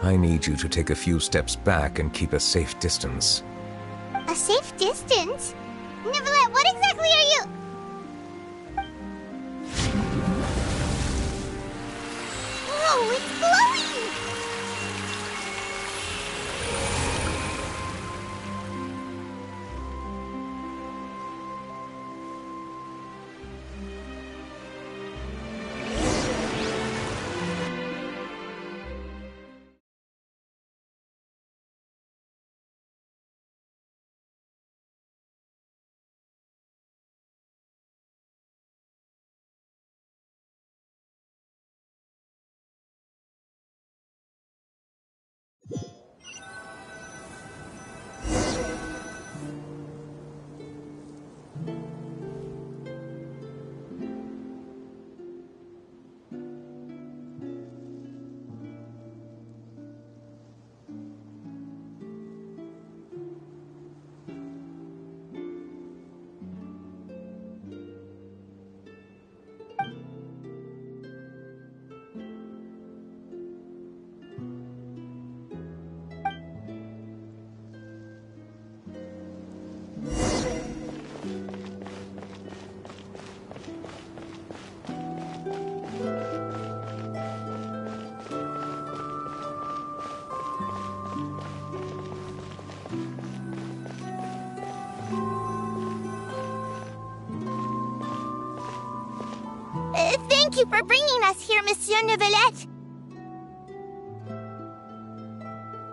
I need you to take a few steps back and keep a safe distance. A safe distance? Nicolette, what exactly are you... Whoa, it's glowing! Thank you for bringing us here, Monsieur Neuvillette.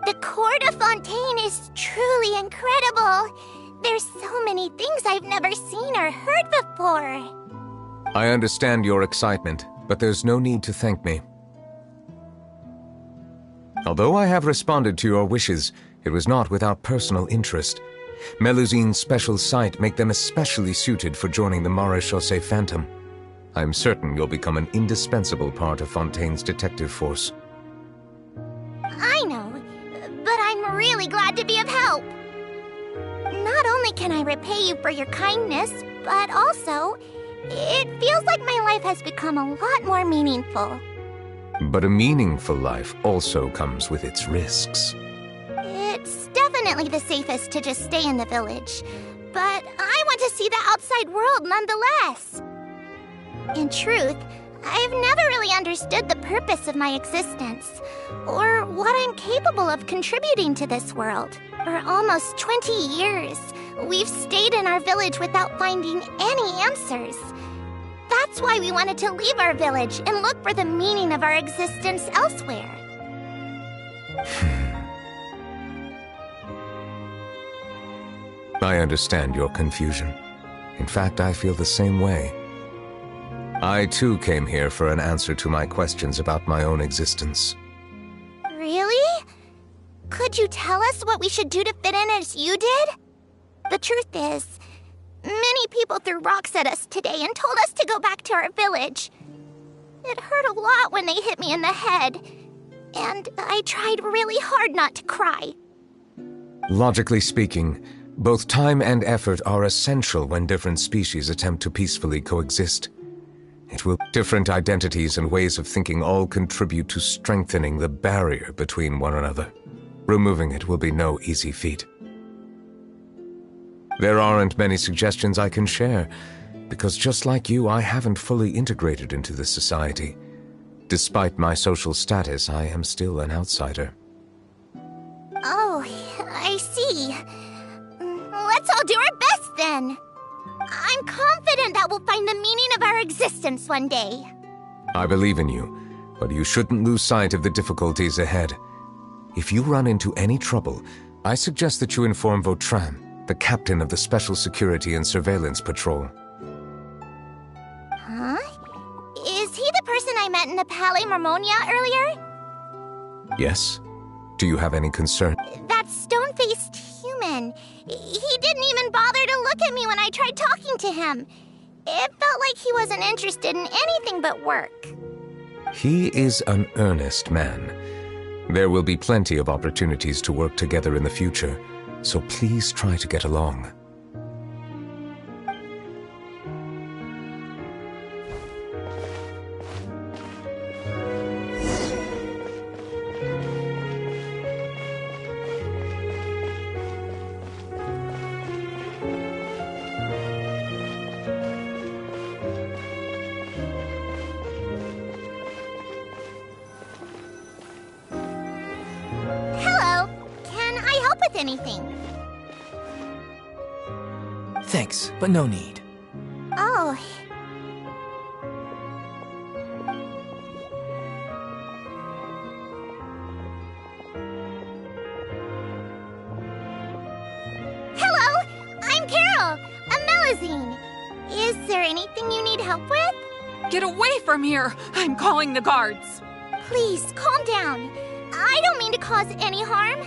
The court of Fontaine is truly incredible. There's so many things I've never seen or heard before. I understand your excitement, but there's no need to thank me. Although I have responded to your wishes, it was not without personal interest. Melusine's special sight make them especially suited for joining the Maréchaussée Phantom. I'm certain you'll become an indispensable part of Fontaine's detective force. I know, but I'm really glad to be of help. Not only can I repay you for your kindness, but also, it feels like my life has become a lot more meaningful. But a meaningful life also comes with its risks. It's definitely the safest to just stay in the village, but I want to see the outside world nonetheless. In truth, I've never really understood the purpose of my existence, or what I'm capable of contributing to this world. For almost 20 years, we've stayed in our village without finding any answers. That's why we wanted to leave our village and look for the meaning of our existence elsewhere. I understand your confusion. In fact, I feel the same way. I too came here for an answer to my questions about my own existence. Really? Could you tell us what we should do to fit in as you did? The truth is, many people threw rocks at us today and told us to go back to our village. It hurt a lot when they hit me in the head, and I tried really hard not to cry. Logically speaking, both time and effort are essential when different species attempt to peacefully coexist. It will different identities and ways of thinking all contribute to strengthening the barrier between one another. Removing it will be no easy feat. There aren't many suggestions I can share, because just like you, I haven't fully integrated into this society. Despite my social status, I am still an outsider. Oh, I see. Let's all do our best then. I'm confident that we'll find the meaning of our existence one day. I believe in you, but you shouldn't lose sight of the difficulties ahead. If you run into any trouble, I suggest that you inform Vautrin, the captain of the Special Security and Surveillance Patrol. Huh? Is he the person I met in the Palais Marmonia earlier? Yes? Do you have any concern? That stone-faced human. He didn't even bother to look at me when I tried talking to him. It felt like he wasn't interested in anything but work. He is an earnest man. There will be plenty of opportunities to work together in the future, so please try to get along. with anything. Thanks, but no need. Oh. Hello, I'm Carol, a Melazine. Is there anything you need help with? Get away from here! I'm calling the guards! Please, calm down. I don't mean to cause any harm.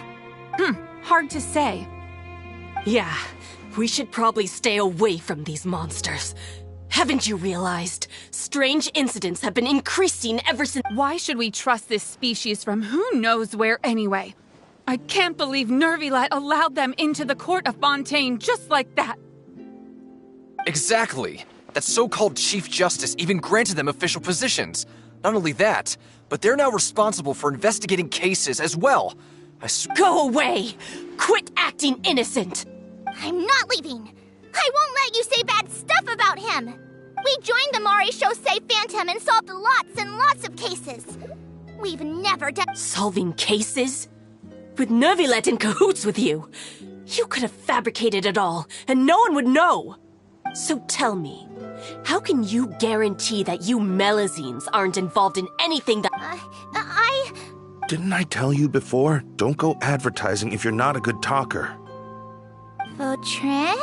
Hard to say. Yeah, we should probably stay away from these monsters. Haven't you realized? Strange incidents have been increasing ever since— Why should we trust this species from who knows where anyway? I can't believe Nervilet allowed them into the court of Fontaine just like that. Exactly. That so-called Chief Justice even granted them official positions. Not only that, but they're now responsible for investigating cases as well. Go away! Quit acting innocent! I'm not leaving. I won't let you say bad stuff about him. We joined the Maréchaussée Phantom and solved lots and lots of cases. We've never done— Solving cases? With Nervilet in cahoots with you? You could have fabricated it all, and no one would know. So tell me, how can you guarantee that you Melazines aren't involved in anything that— Didn't I tell you before? Don't go advertising if you're not a good talker. Vautrin?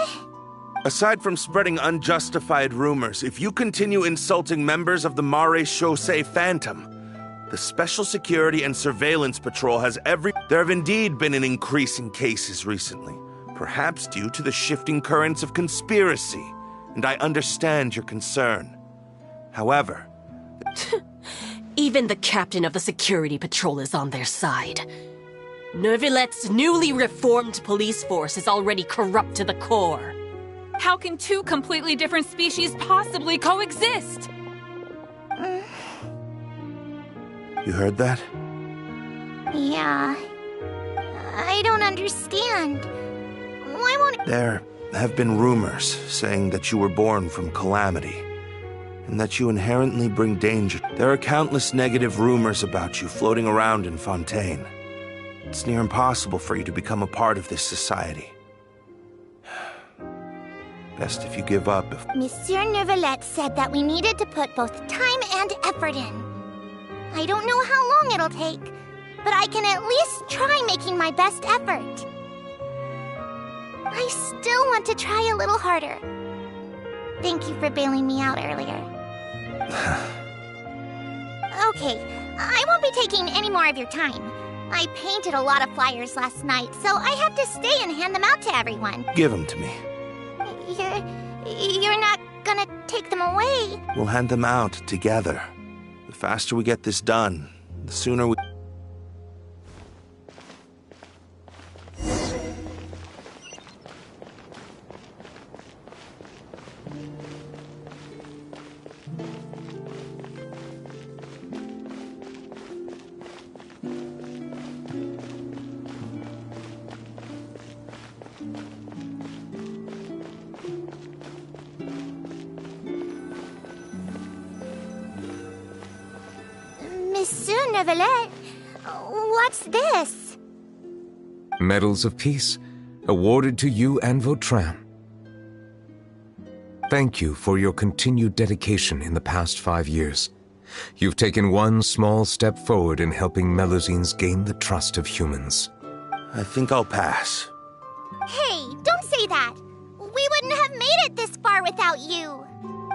Aside from spreading unjustified rumors, if you continue insulting members of the Maréchaussée Phantom, the Special Security and Surveillance Patrol has There have indeed been an increase in cases recently, perhaps due to the shifting currents of conspiracy, and I understand your concern. However, even the captain of the security patrol is on their side. Nervilet's newly reformed police force is already corrupt to the core. How can two completely different species possibly coexist? you heard that? Yeah. I don't understand. Why won't— There have been rumors saying that you were born from calamity, and that you inherently bring danger. There are countless negative rumors about you floating around in Fontaine. It's near impossible for you to become a part of this society. Best if you give up. Monsieur Nervilet said that we needed to put both time and effort in. I don't know how long it'll take, but I can at least try making my best effort. I still want to try a little harder. Thank you for bailing me out earlier. Okay, I won't be taking any more of your time. I painted a lot of flyers last night, so I have to stay and hand them out to everyone. Give them to me. You're not gonna take them away? We'll hand them out together. The faster we get this done, the sooner we... Monsieur Nervilet, what's this? Medals of Peace, awarded to you and Vautrin. Thank you for your continued dedication in the past 5 years. You've taken one small step forward in helping Melazines gain the trust of humans. I think I'll pass. Hey, don't say that. We wouldn't have made it this far without you.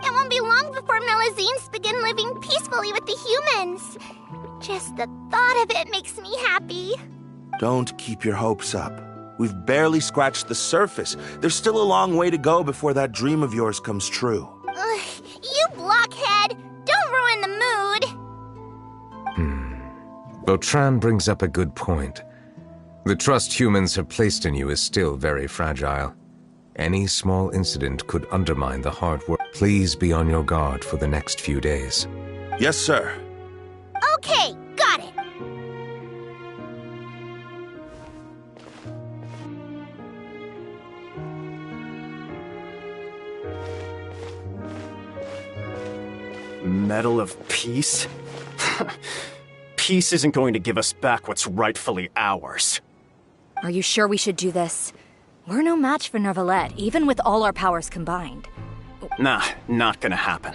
It won't be long before Melazines begin living peacefully with the humans. Just the thought of it makes me happy. Don't keep your hopes up. We've barely scratched the surface. There's still a long way to go before that dream of yours comes true. You blockhead! Don't ruin the mood! Vautrin brings up a good point. The trust humans have placed in you is still very fragile. Any small incident could undermine the hard work. Please be on your guard for the next few days. Yes, sir. Okay, got it. Medal of Peace? Peace isn't going to give us back what's rightfully ours. Are you sure we should do this? We're no match for Neuvillette, even with all our powers combined. Nah, not gonna happen.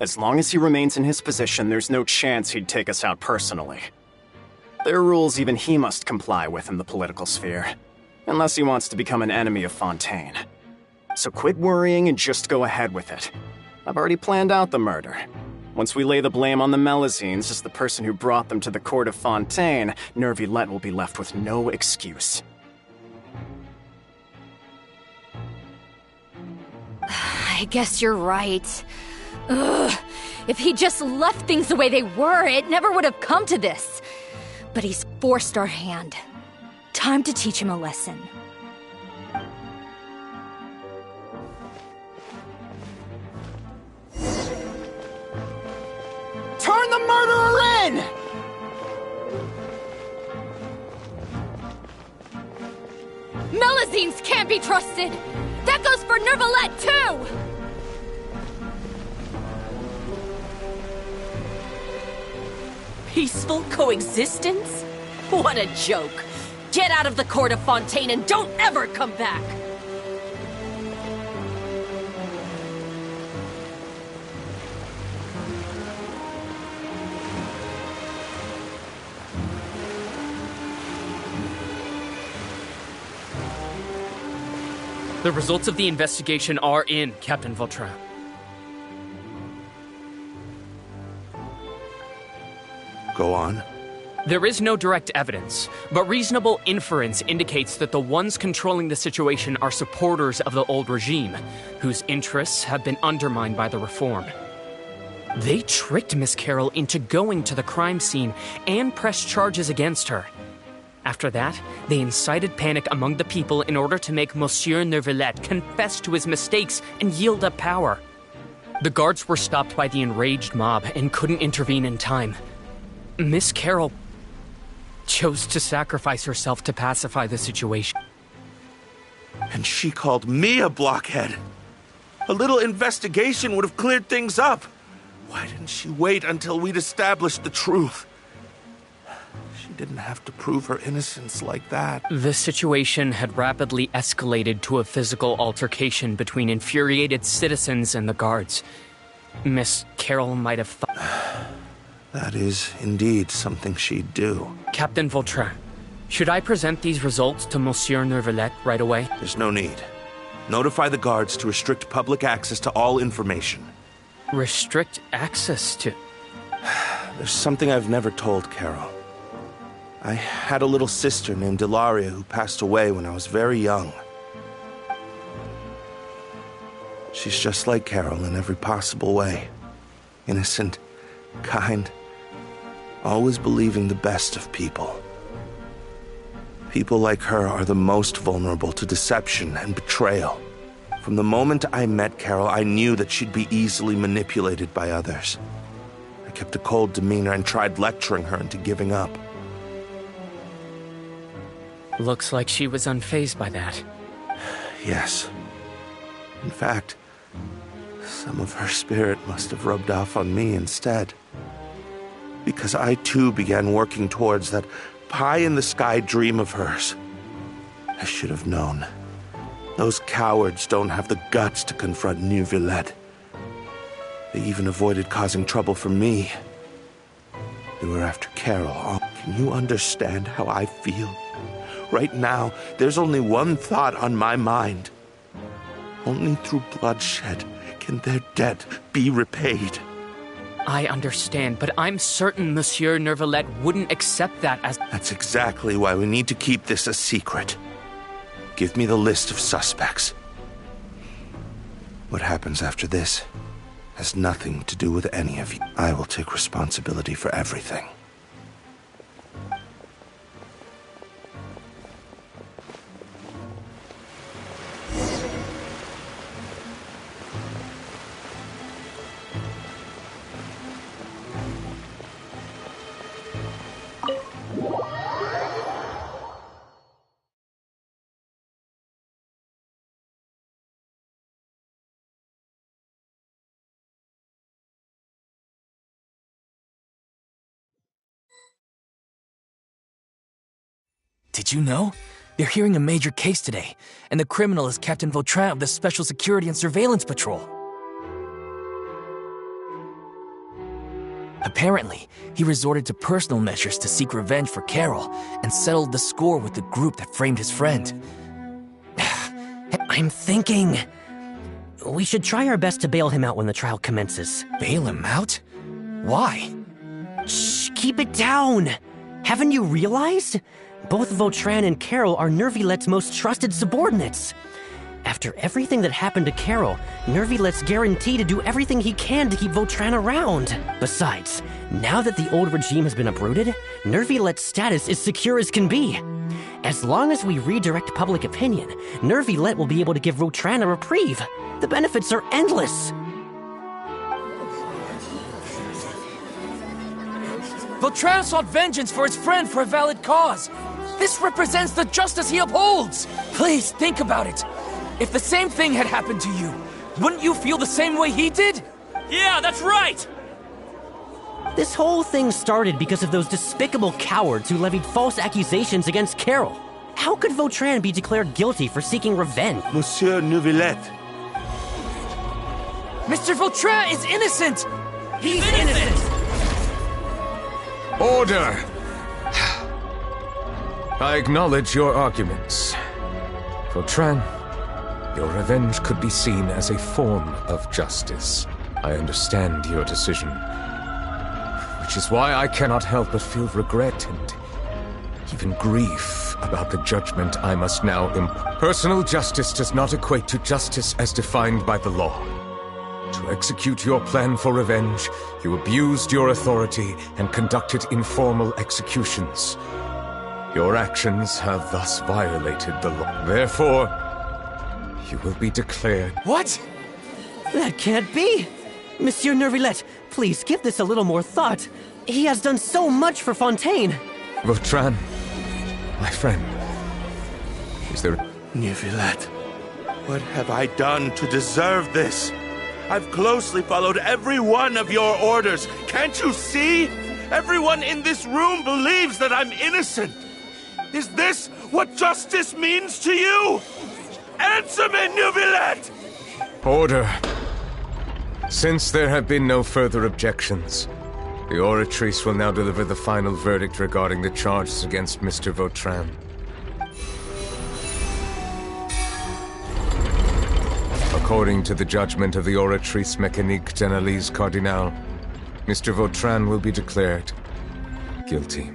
As long as he remains in his position, there's no chance he'd take us out personally. There are rules even he must comply with in the political sphere. Unless he wants to become an enemy of Fontaine. So quit worrying and just go ahead with it. I've already planned out the murder. Once we lay the blame on the Melusines as the person who brought them to the court of Fontaine, Neuvillette will be left with no excuse. I guess you're right. Ugh. If he just left things the way they were, it never would have come to this. But he's forced our hand. Time to teach him a lesson. Turn the murderer in! Melusines can't be trusted! That goes for Neuvillette, too! Peaceful coexistence? What a joke! Get out of the court of Fontaine and don't ever come back! The results of the investigation are in, Captain Vautrin. Go on. There is no direct evidence, but reasonable inference indicates that the ones controlling the situation are supporters of the old regime, whose interests have been undermined by the reform. They tricked Miss Carroll into going to the crime scene and pressed charges against her. After that, they incited panic among the people in order to make Monsieur Neuvillette confess to his mistakes and yield up power. The guards were stopped by the enraged mob and couldn't intervene in time. Miss Carroll chose to sacrifice herself to pacify the situation. And she called me a blockhead. A little investigation would have cleared things up. Why didn't she wait until we'd established the truth? She didn't have to prove her innocence like that. The situation had rapidly escalated to a physical altercation between infuriated citizens and the guards. Miss Carroll might have thought... That is indeed something she'd do. Captain Vautrin, should I present these results to Monsieur Neuvillette right away? There's no need. Notify the guards to restrict public access to all information. Restrict access to... There's something I've never told Carol. I had a little sister named Ilaria who passed away when I was very young. She's just like Carol in every possible way. Innocent, kind, always believing the best of people. People like her are the most vulnerable to deception and betrayal. From the moment I met Carol, I knew that she'd be easily manipulated by others. I kept a cold demeanor and tried lecturing her into giving up. Looks like she was unfazed by that. Yes. In fact, some of her spirit must have rubbed off on me instead. Because I too began working towards that pie-in-the-sky dream of hers. I should have known. Those cowards don't have the guts to confront Neuvillette. They even avoided causing trouble for me. They were after Carol. Oh, can you understand how I feel? Right now, there's only one thought on my mind. Only through bloodshed can their debt be repaid. I understand, but I'm certain Monsieur Neuvillette wouldn't accept that as... That's exactly why we need to keep this a secret. Give me the list of suspects. What happens after this has nothing to do with any of you. I will take responsibility for everything. Did you know? They're hearing a major case today, and the criminal is Captain Vautrin of the Special Security and Surveillance Patrol. Apparently, he resorted to personal measures to seek revenge for Carol and settled the score with the group that framed his friend. I'm thinking... we should try our best to bail him out when the trial commences. Bail him out? Why? Shh, keep it down! Haven't you realized? Both Vautrin and Carol are Nervilette's most trusted subordinates. After everything that happened to Carol, Nervilette's guaranteed to do everything he can to keep Vautrin around. Besides, now that the old regime has been uprooted, Nervilette's status is secure as can be. As long as we redirect public opinion, Nervilette will be able to give Vautrin a reprieve. The benefits are endless. Vautrin sought vengeance for his friend for a valid cause. This represents the justice he upholds. Please think about it. If the same thing had happened to you, wouldn't you feel the same way he did? Yeah, that's right! This whole thing started because of those despicable cowards who levied false accusations against Carol. How could Vautrin be declared guilty for seeking revenge? Monsieur Neuvillette. Mr. Vautrin is innocent! He's innocent! Order! I acknowledge your arguments. Vautrin, your revenge could be seen as a form of justice. I understand your decision, which is why I cannot help but feel regret and even grief about the judgment I must now impart. Personal justice does not equate to justice as defined by the law. To execute your plan for revenge, you abused your authority and conducted informal executions. Your actions have thus violated the law. Therefore, you will be declared... What? That can't be! Monsieur Nervillette, please give this a little more thought. He has done so much for Fontaine. Vautrin, my friend, is there... Neuvillette, what have I done to deserve this? I've closely followed every one of your orders. Can't you see? Everyone in this room believes that I'm innocent. Is this what justice means to you? Answer me, Neuvillette! Order. Since there have been no further objections, the Oratrice will now deliver the final verdict regarding the charges against Mr. Vautrin. According to the judgment of the Oratrice Mécanique d'Analyse Cardinale, Mr. Vautrin will be declared guilty.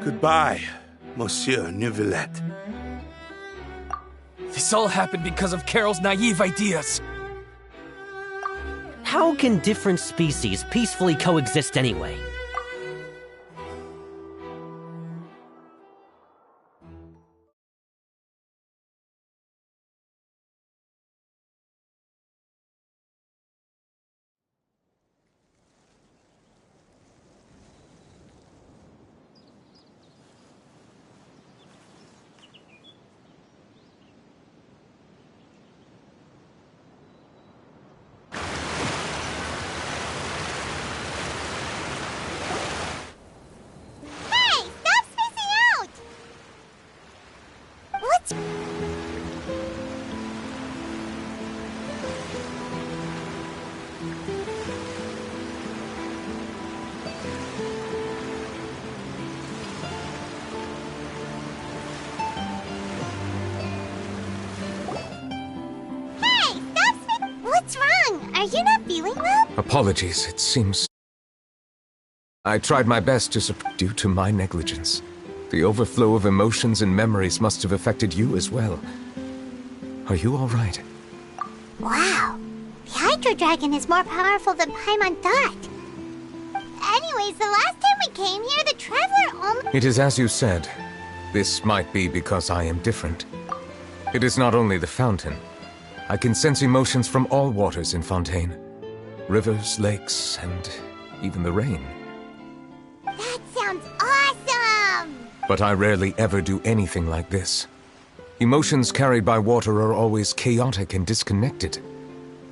Goodbye, Monsieur Neuvillette. This all happened because of Carol's naive ideas. How can different species peacefully coexist anyway? Are you not feeling well? Apologies, it seems... I tried my best to due to my negligence. The overflow of emotions and memories must have affected you as well. Are you all right? Wow. The Hydro Dragon is more powerful than Paimon thought. Anyways, the last time we came here, the Traveler almost... It is as you said. This might be because I am different. It is not only the fountain. I can sense emotions from all waters in Fontaine. Rivers, lakes, and even the rain. That sounds awesome! But I rarely ever do anything like this. Emotions carried by water are always chaotic and disconnected.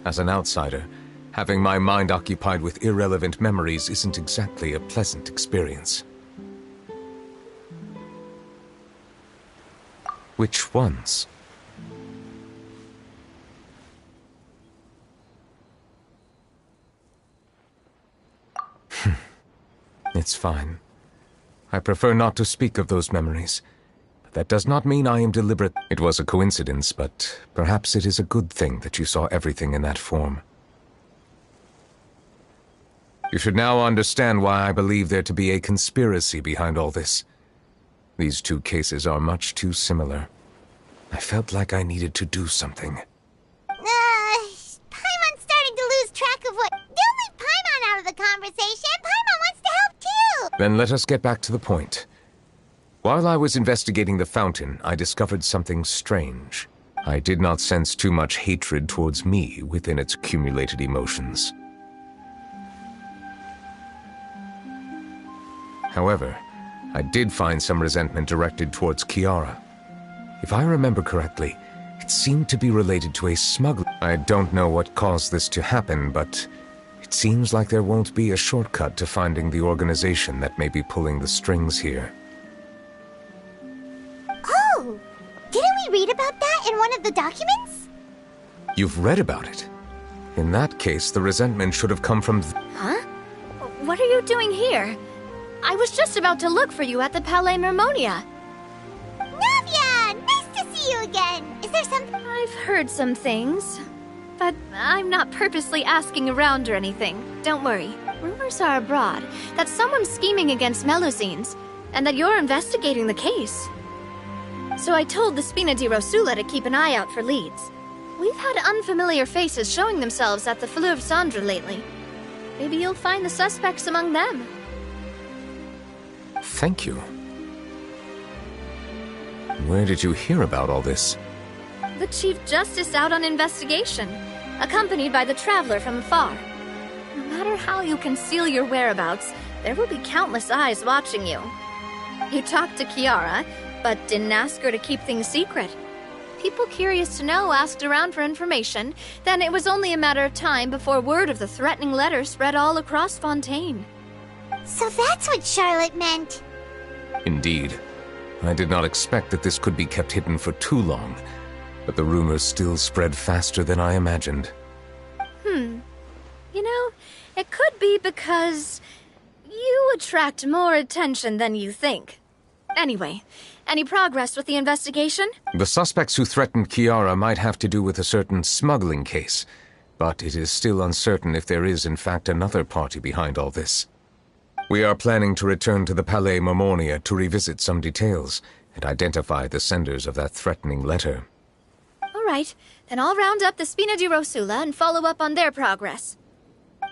As an outsider, Having my mind occupied with irrelevant memories isn't exactly a pleasant experience. Which ones? It's fine. I prefer not to speak of those memories. But that does not mean I am deliberate. It was a coincidence, but perhaps it is a good thing that you saw everything in that form. You should now understand why I believe there to be a conspiracy behind all this. These two cases are much too similar. I felt like I needed to do something. Paimon's starting to lose track of what... Don't leave Paimon out of the conversation! Paimon wants to help too! Then let us get back to the point. While I was investigating the fountain, I discovered something strange. I did not sense too much hatred towards me within its accumulated emotions. However, I did find some resentment directed towards Kiara. If I remember correctly, it seemed to be related to a smuggler. I don't know what caused this to happen, but it seems like there won't be a shortcut to finding the organization that may be pulling the strings here. Oh! Didn't we read about that in one of the documents? You've read about it? In that case, the resentment should have come from... Huh? What are you doing here? I was just about to look for you at the Palais Mermonia. Navia! Nice to see you again! Is there something... I've heard some things, but I'm not purposely asking around or anything. Don't worry. Rumors are abroad that someone's scheming against Melusines, and that you're investigating the case. So I told the Spina di Rosula to keep an eye out for leads. We've had unfamiliar faces showing themselves at the Fleuve Cendre lately. Maybe you'll find the suspects among them. Thank you. Where did you hear about all this? The Chief Justice out on investigation, accompanied by the Traveler from afar. No matter how you conceal your whereabouts, there will be countless eyes watching you. You talked to Kiara, but didn't ask her to keep things secret. People curious to know asked around for information, then it was only a matter of time before word of the threatening letter spread all across Fontaine. So that's what Charlotte meant. Indeed. I did not expect that this could be kept hidden for too long, but the rumors still spread faster than I imagined. You know, it could be because you attract more attention than you think. Anyway, any progress with the investigation? The suspects who threatened Kiara might have to do with a certain smuggling case, but it is still uncertain if there is in fact another party behind all this. We are planning to return to the Palais Mermonia to revisit some details and identify the senders of that threatening letter. All right, then I'll round up the Spina di Rosula and follow up on their progress.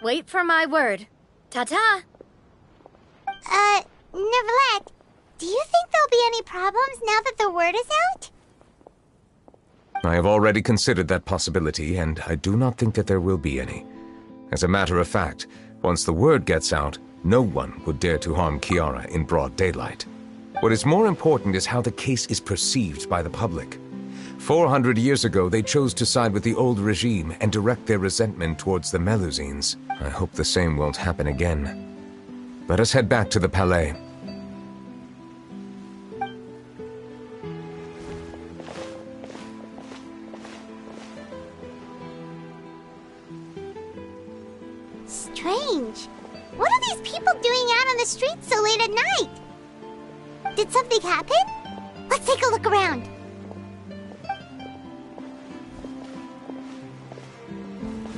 Wait for my word. Ta-ta! Neverlet, do you think there'll be any problems now that the word is out? I have already considered that possibility, and I do not think that there will be any. As a matter of fact, once the word gets out, no one would dare to harm Kiara in broad daylight. What is more important is how the case is perceived by the public. 400 years ago, they chose to side with the old regime and direct their resentment towards the Melusines. I hope the same won't happen again. Let us head back to the Palais. Strange. What are these people doing out on the streets so late at night? Did something happen? Let's take a look around.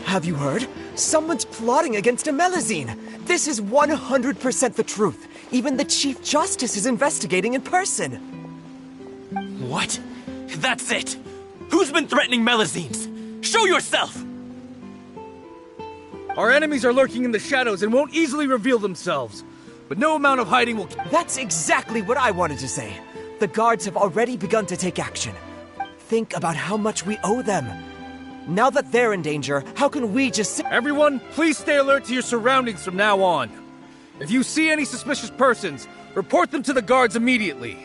Have you heard? Someone's plotting against a Melusine. This is 100% the truth. Even the Chief Justice is investigating in person. What? That's it! Who's been threatening Melusines? Show yourself! Our enemies are lurking in the shadows and won't easily reveal themselves. But no amount of hiding will... That's exactly what I wanted to say. The guards have already begun to take action. Think about how much we owe them. Now that they're in danger, how can we just... Everyone, please stay alert to your surroundings from now on. If you see any suspicious persons, report them to the guards immediately.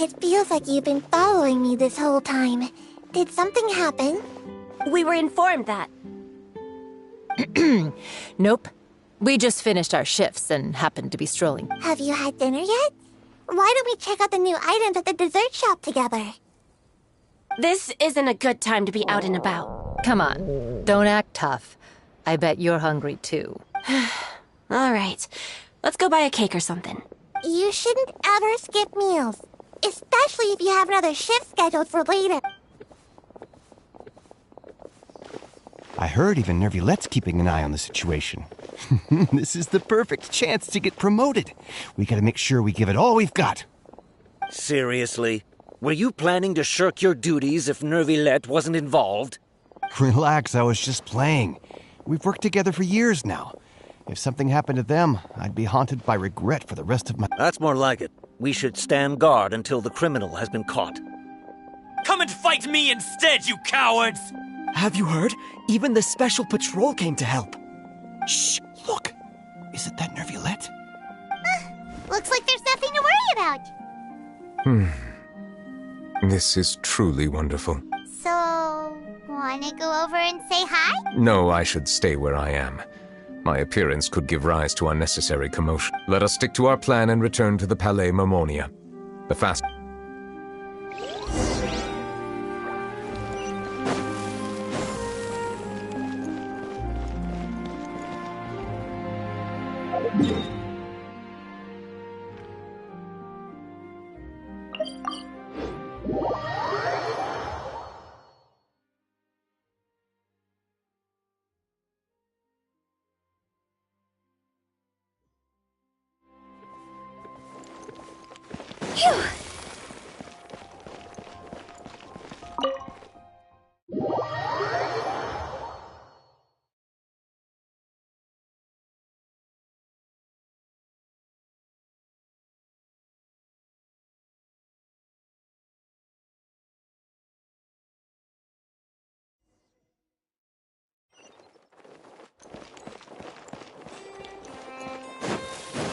It feels like you've been following me this whole time. Did something happen? We were informed that. Nope. We just finished our shifts and happened to be strolling. Have you had dinner yet? Why don't we check out the new items at the dessert shop together? This isn't a good time to be out and about. Come on, don't act tough. I bet you're hungry too. All right, let's go buy a cake or something. You shouldn't ever skip meals, especially if you have another shift scheduled for later. I heard even Nervilette's keeping an eye on the situation. This is the perfect chance to get promoted. We gotta make sure we give it all we've got. Seriously? Were you planning to shirk your duties if Nervilette wasn't involved? Relax, I was just playing. We've worked together for years now. If something happened to them, I'd be haunted by regret for the rest of my... That's more like it. We should stand guard until the criminal has been caught. Come and fight me instead, you cowards! Have you heard? Even the special patrol came to help. Shh! Look! Isn't that Nervilette? Looks like there's nothing to worry about. This is truly wonderful. So, wanna go over and say hi? No, I should stay where I am. My appearance could give rise to unnecessary commotion. Let us stick to our plan and return to the Palais Mermonia. The fast...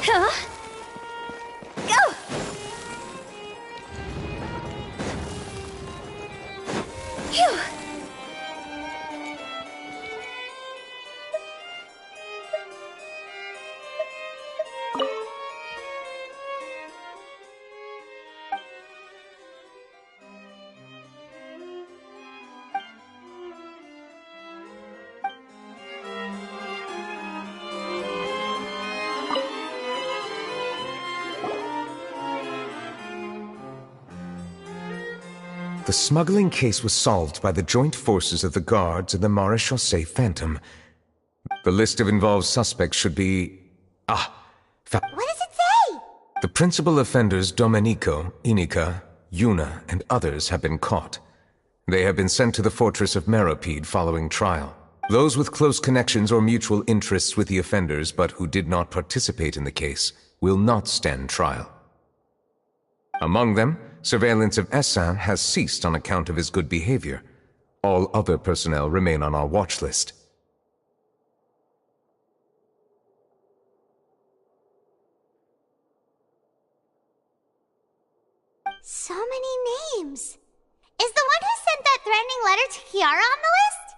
Go! Phew! The smuggling case was solved by the joint forces of the guards and the Maréchaussée Phantom. The list of involved suspects should be... What does it say? The principal offenders Domenico, Inica, Yuna, and others have been caught. They have been sent to the fortress of Meropide following trial. Those with close connections or mutual interests with the offenders but who did not participate in the case will not stand trial. Among them, surveillance of Essin has ceased on account of his good behavior. All other personnel remain on our watch list. So many names. Is the one who sent that threatening letter to Kiara on the list?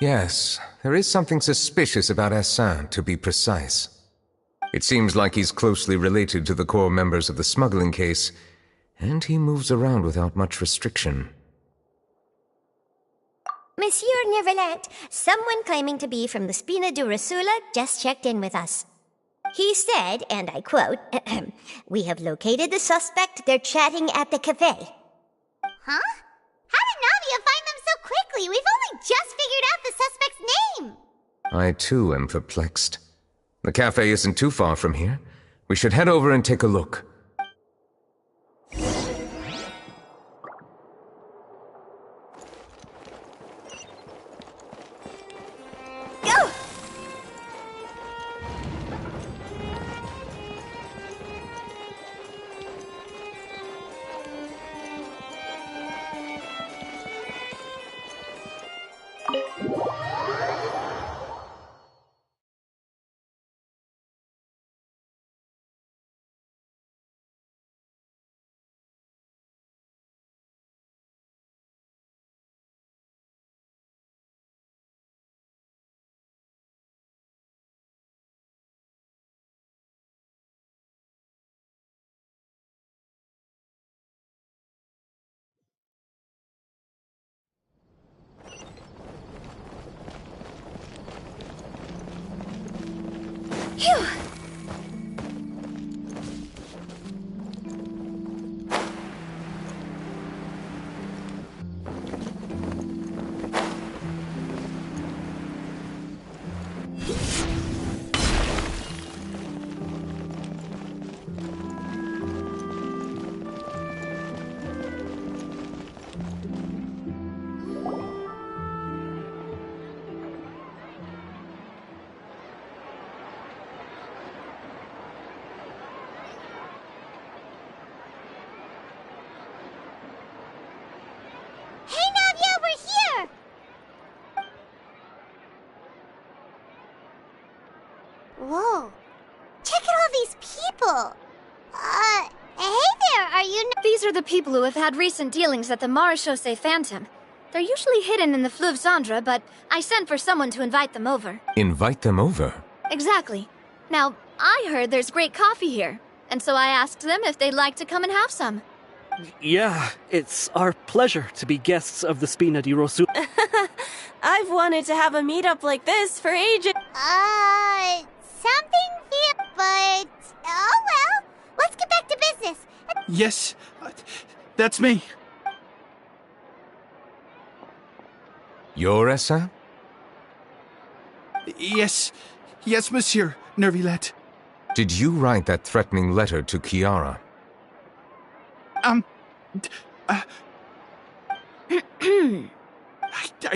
Yes, there is something suspicious about Hassan, to be precise. It seems like he's closely related to the core members of the smuggling case, and he moves around without much restriction. Monsieur Neverlet, someone claiming to be from the Spina de Rasula just checked in with us. He said, and I quote, "We have located the suspect. They're chatting at the cafe." Huh? How did Navia find them so quickly? We've only just figured out the suspect's name! I too am perplexed. The cafe isn't too far from here. We should head over and take a look. Go! Phew! Hey, Navia, we're here! Whoa. Check out all these people! Hey there, are you These are the people who have had recent dealings at the Marechaussee Phantom. They're usually hidden in the Fleuve Cendre, but I sent for someone to invite them over. Invite them over? Exactly. Now, I heard there's great coffee here, and so I asked them if they'd like to come and have some. Yeah, it's our pleasure to be guests of the Spina di Rosu. I've wanted to have a meetup like this for ages. Something here, but... Oh well, let's get back to business. Yes, that's me. You're Essa? Yes, monsieur, Nervilette. Did you write that threatening letter to Kiara? I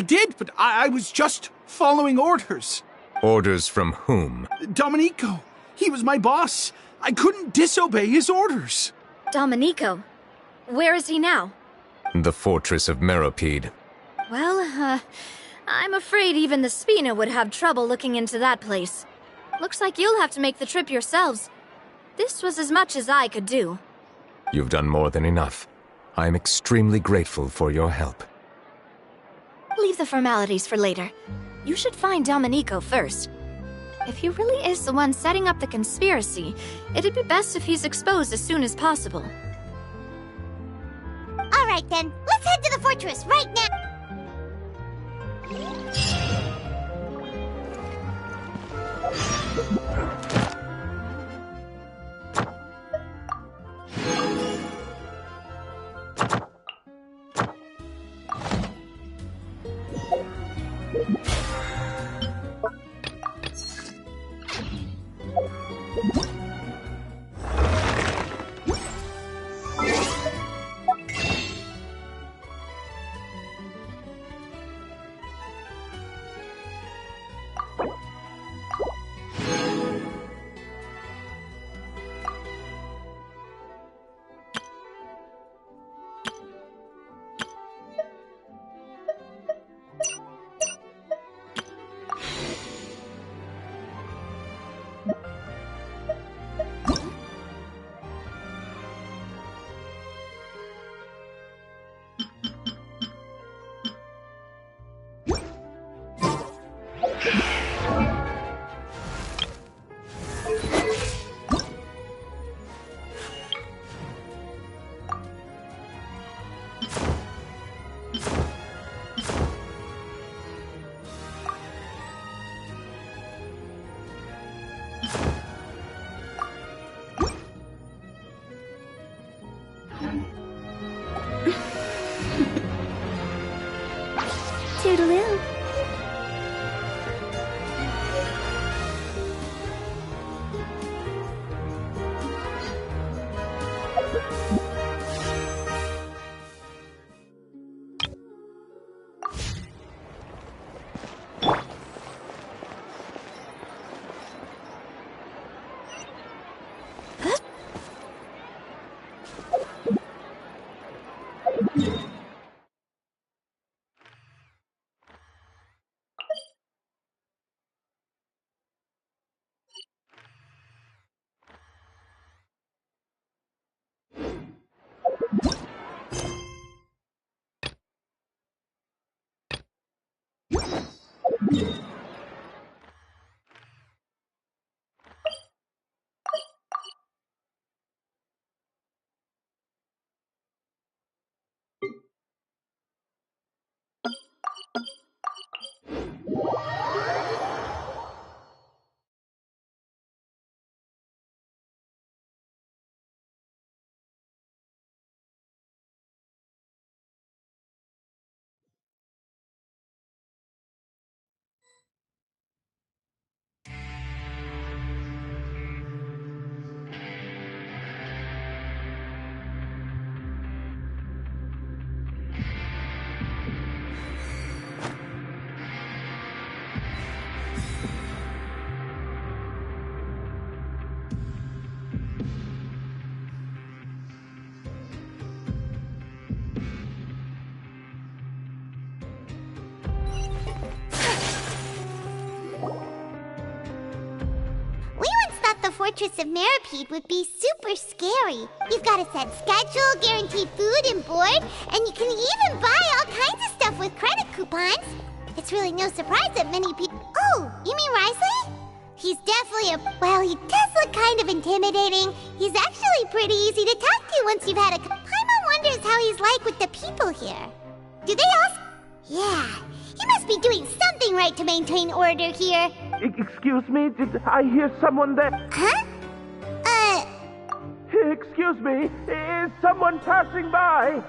did, but I was just following orders. Orders from whom? Domenico. He was my boss. I couldn't disobey his orders. Domenico? Where is he now? The fortress of Meropide. Well, I'm afraid even the Spina would have trouble looking into that place. Looks like you'll have to make the trip yourselves. This was as much as I could do. You've done more than enough. I am extremely grateful for your help. Leave the formalities for later. You should find Domenico first. If he really is the one setting up the conspiracy, it'd be best if he's exposed as soon as possible. Alright then, let's head to the fortress right now! Toodaloo. Fortress of Meripede would be super scary. You've got a set schedule, guaranteed food and board, and you can even buy all kinds of stuff with credit coupons. It's really no surprise that many people... Oh, you mean Risley? He's definitely well, he does look kind of intimidating. He's actually pretty easy to talk to once you've had a... Paimon wonders how he's like with the people here. Do they all... Yeah, he must be doing something right to maintain order here. Excuse me, did I hear someone there? Huh? Excuse me, is someone passing by?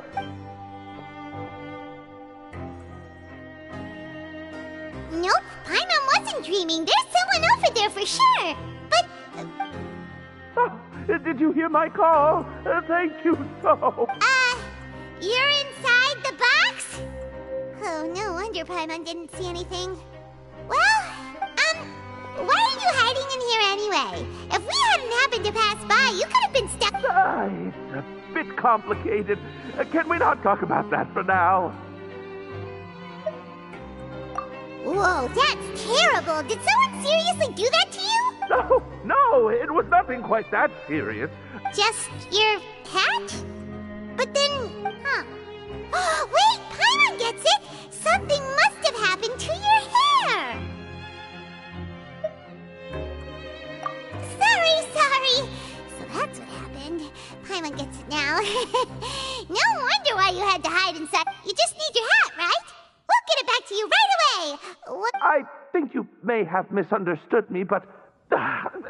Nope, Paimon wasn't dreaming. There's someone over there for sure. But... Oh, did you hear my call? Thank you so. You're inside the box? Oh, no wonder Paimon didn't see anything. Well, why are you hiding in here anyway? If we hadn't happened to pass by, you could have been stuck... It's a bit complicated. Can we not talk about that for now? Whoa, that's terrible. Did someone seriously do that to you? No, it was nothing quite that serious. Just your hat? But then, wait, Paimon gets it! Something must have happened to your hair! Sorry. So that's what happened. Paimon gets it now. No wonder why you had to hide inside. You just need your hat, right? We'll get it back to you right away! What? I think you may have misunderstood me, but...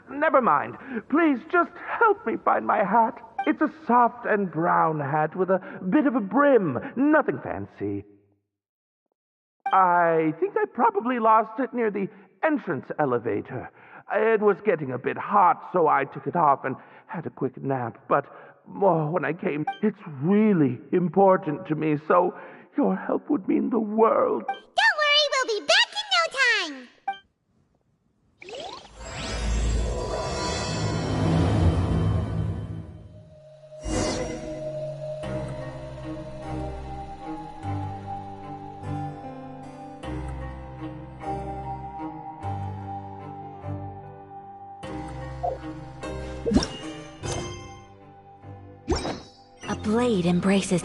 never mind. Please, just help me find my hat. It's a soft and brown hat with a bit of a brim. Nothing fancy. I think I probably lost it near the entrance elevator. It was getting a bit hot, so I took it off and had a quick nap. But when I came, it's really important to me, so your help would mean the world. Don't worry, we'll be back in no time! A blade embraces...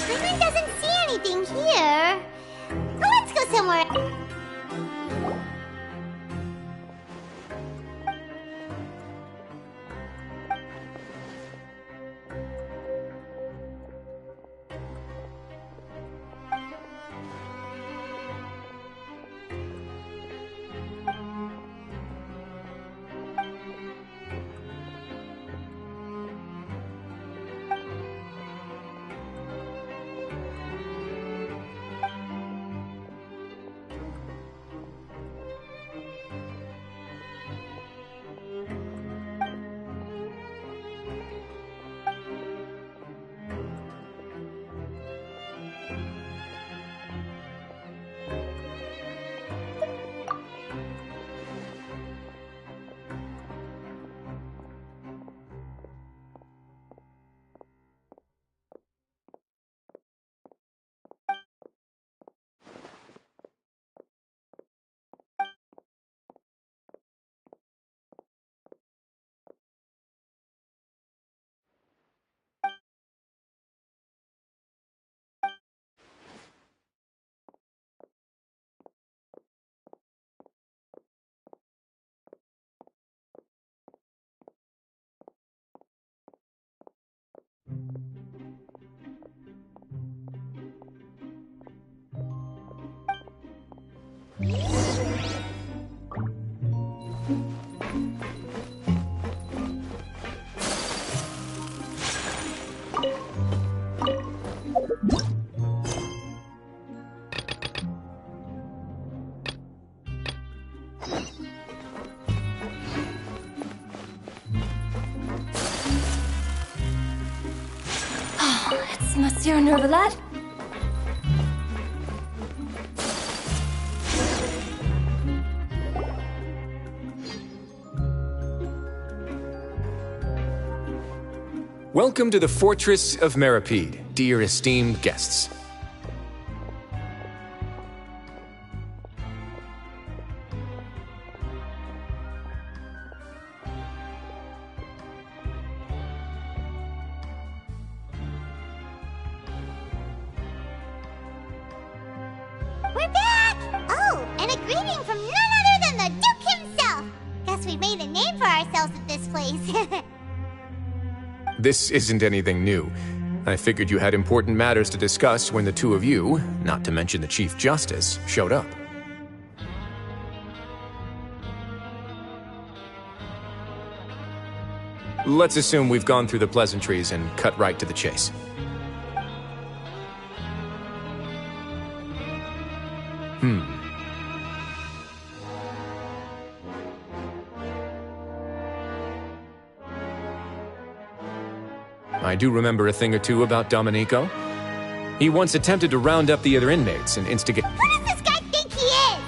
Paimon doesn't see anything here. Let's go somewhere. It's Monsieur Nervalet? Welcome to the Fortress of Meripede, dear esteemed guests. We're back! Oh, and a greeting from none other than the Duke himself! Guess we made a name for ourselves at this place. This isn't anything new. I figured you had important matters to discuss when the two of you, not to mention the Chief Justice, showed up. Let's assume we've gone through the pleasantries and cut right to the chase. I do remember a thing or two about Domenico. He once attempted to round up the other inmates and instigate— Who does this guy think he is?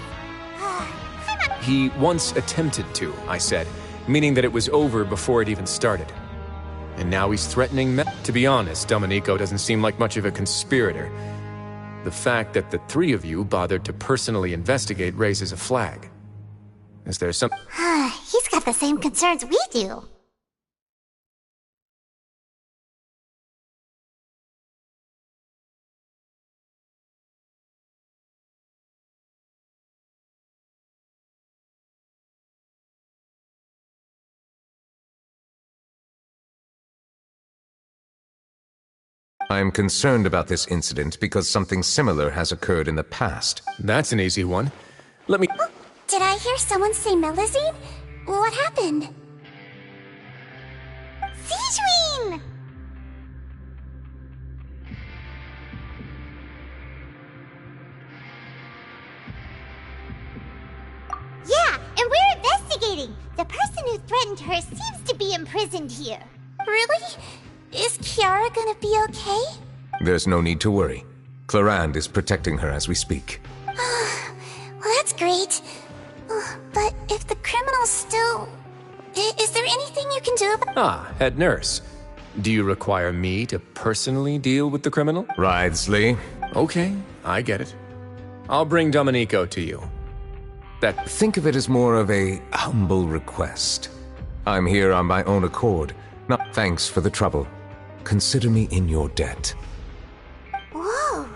He once attempted to, I said, meaning that it was over before it even started. And now he's threatening me. To be honest, Domenico doesn't seem like much of a conspirator. The fact that the three of you bothered to personally investigate raises a flag. Is there some— He's got the same concerns we do. I am concerned about this incident because something similar has occurred in the past. That's an easy one. Let me— Did I hear someone say Melazine? What happened? Siegeween! Yeah, and we're investigating. The person who threatened her seems to be imprisoned here. Really? Is Kiara gonna be okay? There's no need to worry. Clarande is protecting her as we speak. Well, that's great. But if the criminal's still... Is there anything you can do about... Ah, head nurse. Do you require me to personally deal with the criminal? Wriothesley. Okay, I get it. I'll bring Domenico to you. Think of it as more of a humble request. I'm here on my own accord. Not thanks for the trouble. Consider me in your debt. Whoa!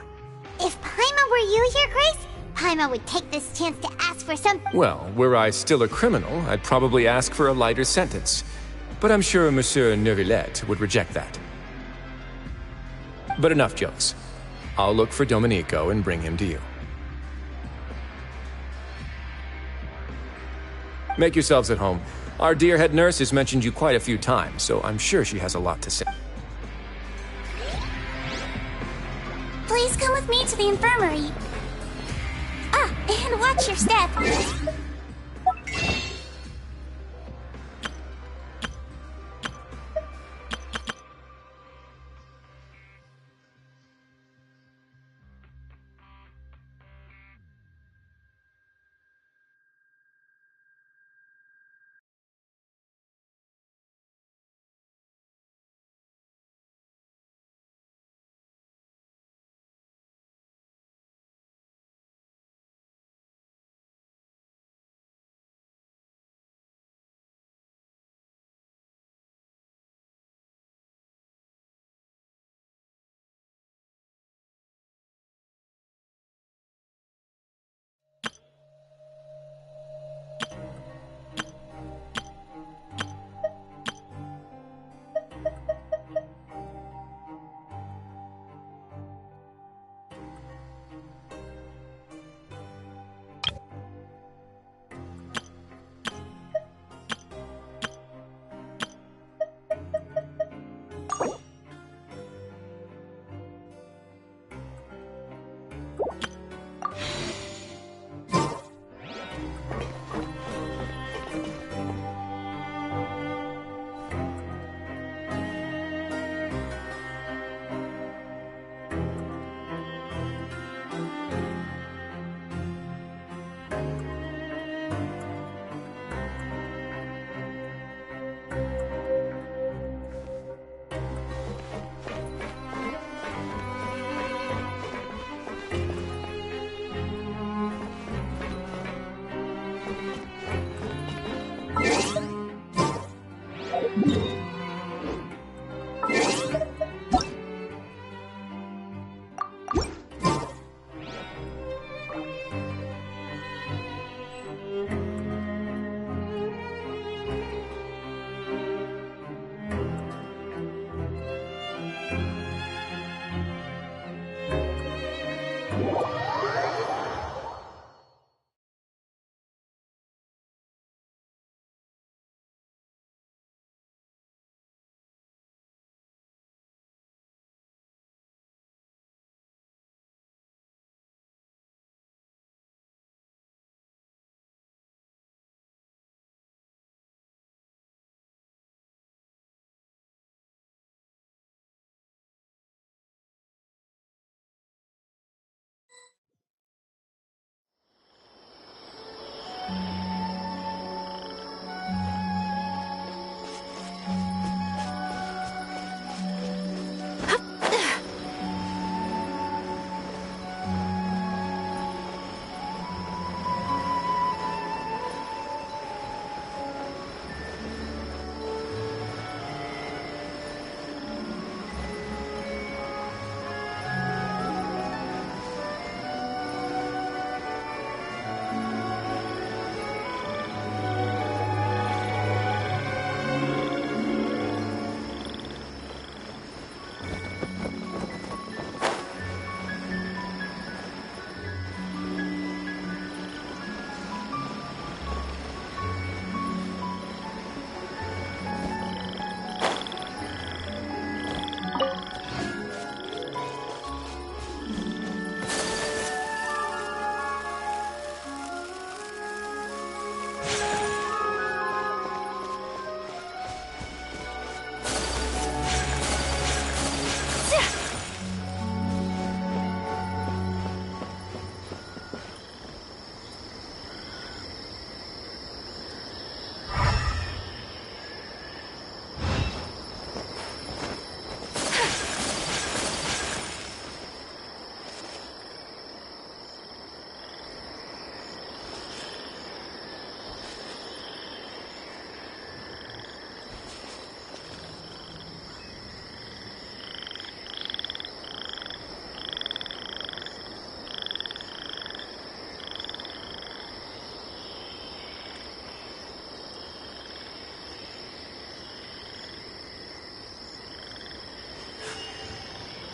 If Paimon were you here, Grace, Paimon would take this chance to ask for some... Well, were I still a criminal, I'd probably ask for a lighter sentence. But I'm sure Monsieur Nervalet would reject that. But enough jokes. I'll look for Domenico and bring him to you. Make yourselves at home. Our dear head nurse has mentioned you quite a few times, so I'm sure she has a lot to say. Please come with me to the infirmary. Ah, and watch your step.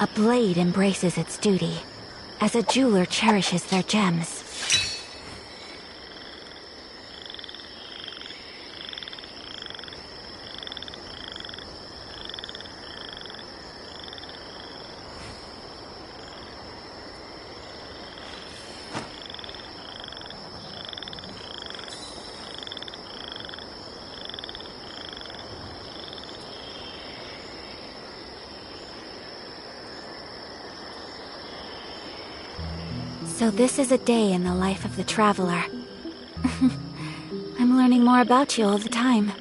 A blade embraces its duty, as a jeweler cherishes their gems. So this is a day in the life of the traveler. I'm learning more about you all the time.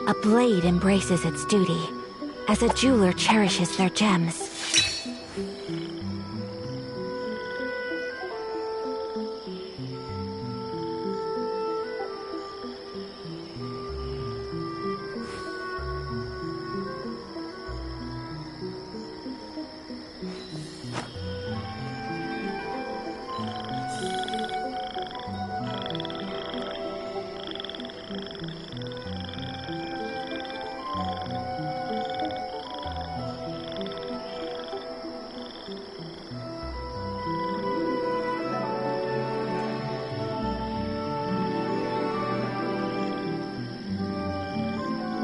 A blade embraces its duty, as a jeweler cherishes their gems.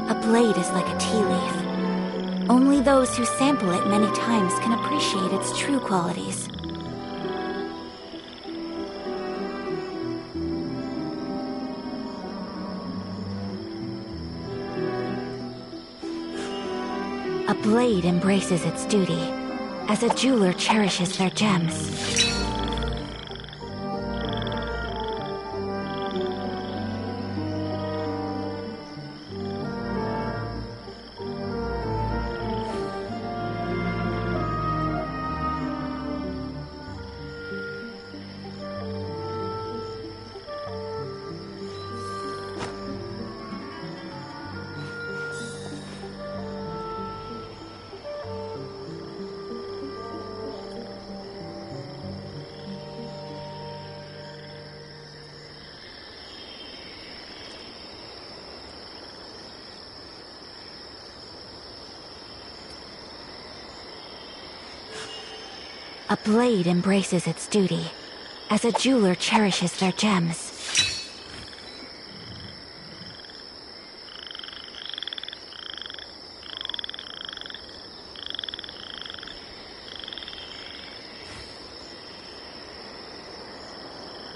A blade is like a tea leaf. Only those who sample it many times can appreciate its true qualities. A blade embraces its duty, as a jeweler cherishes their gems. A blade embraces its duty, as a jeweler cherishes their gems.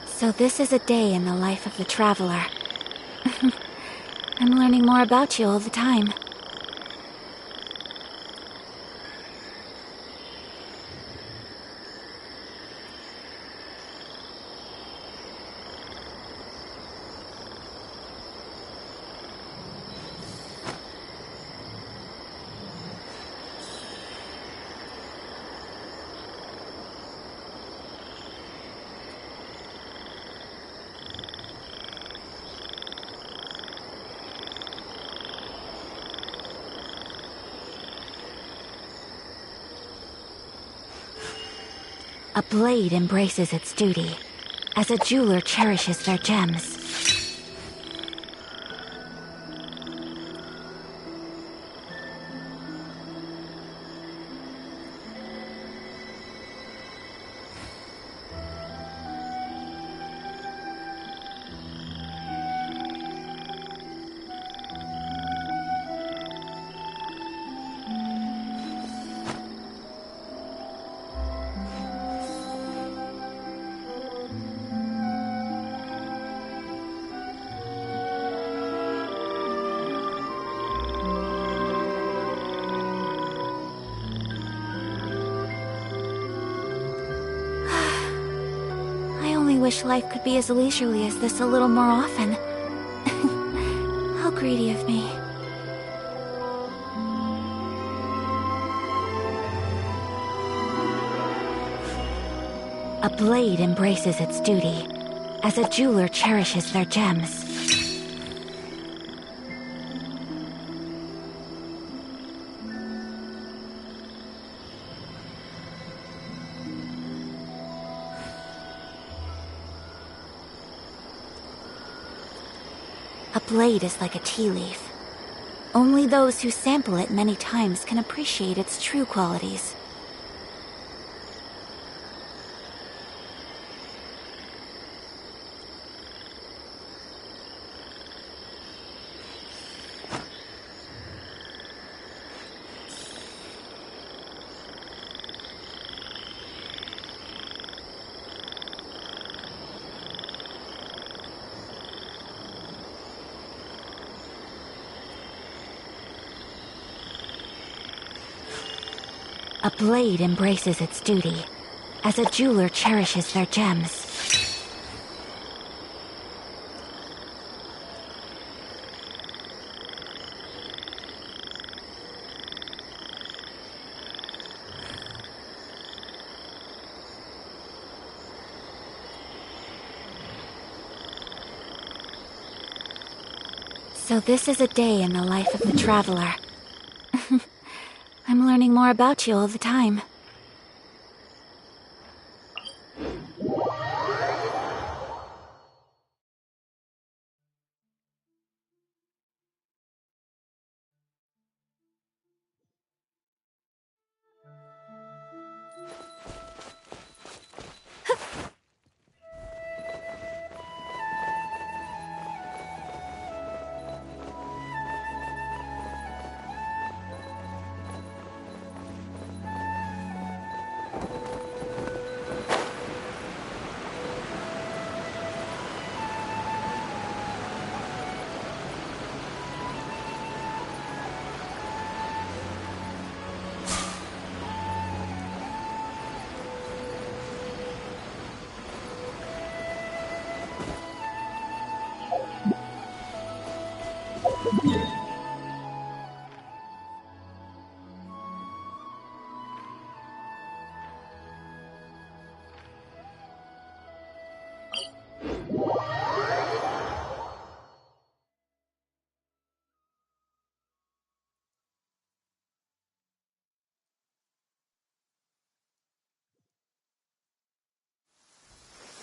So this is a day in the life of the traveler. I'm learning more about you all the time. A blade embraces its duty, as a jeweler cherishes their gems. I wish life could be as leisurely as this a little more often. How greedy of me. A blade embraces its duty, as a jeweler cherishes their gems. A blade is like a tea leaf. Only those who sample it many times can appreciate its true qualities. A blade embraces its duty, as a jeweler cherishes their gems. So this is a day in the life of the traveler. I'm learning more about you all the time.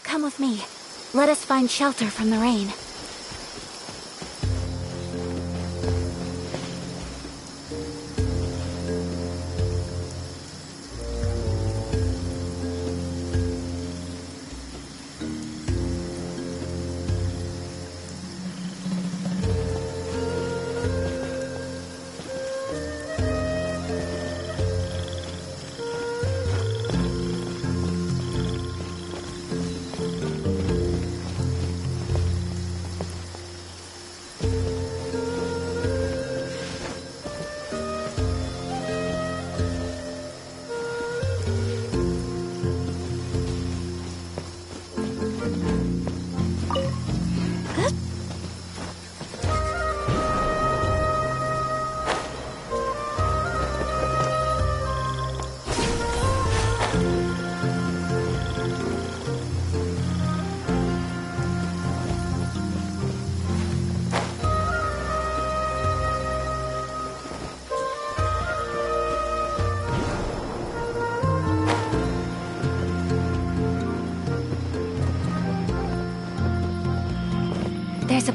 Come with me. Let us find shelter from the rain.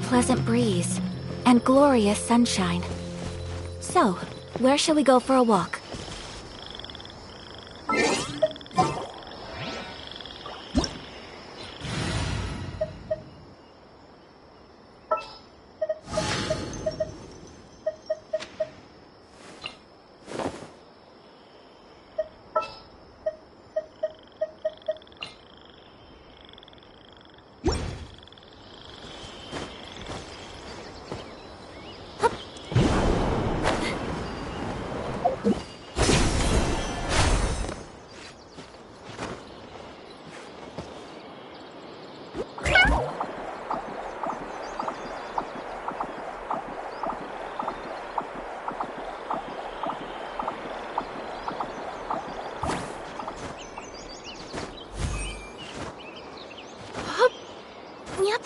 pleasant breeze and glorious sunshine. So, where shall we go for a walk? Yep.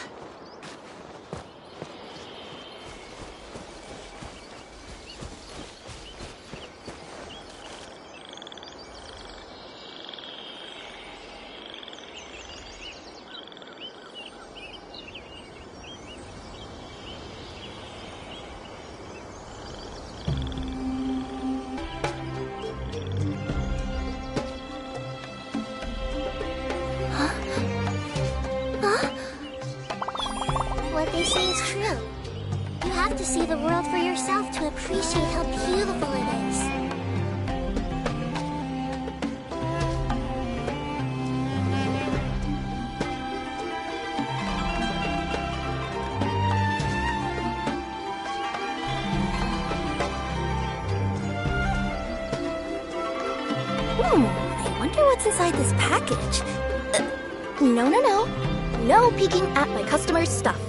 What they say is true. You have to see the world for yourself to appreciate how beautiful it is. I wonder what's inside this package. No. No peeking at my customers' stuff.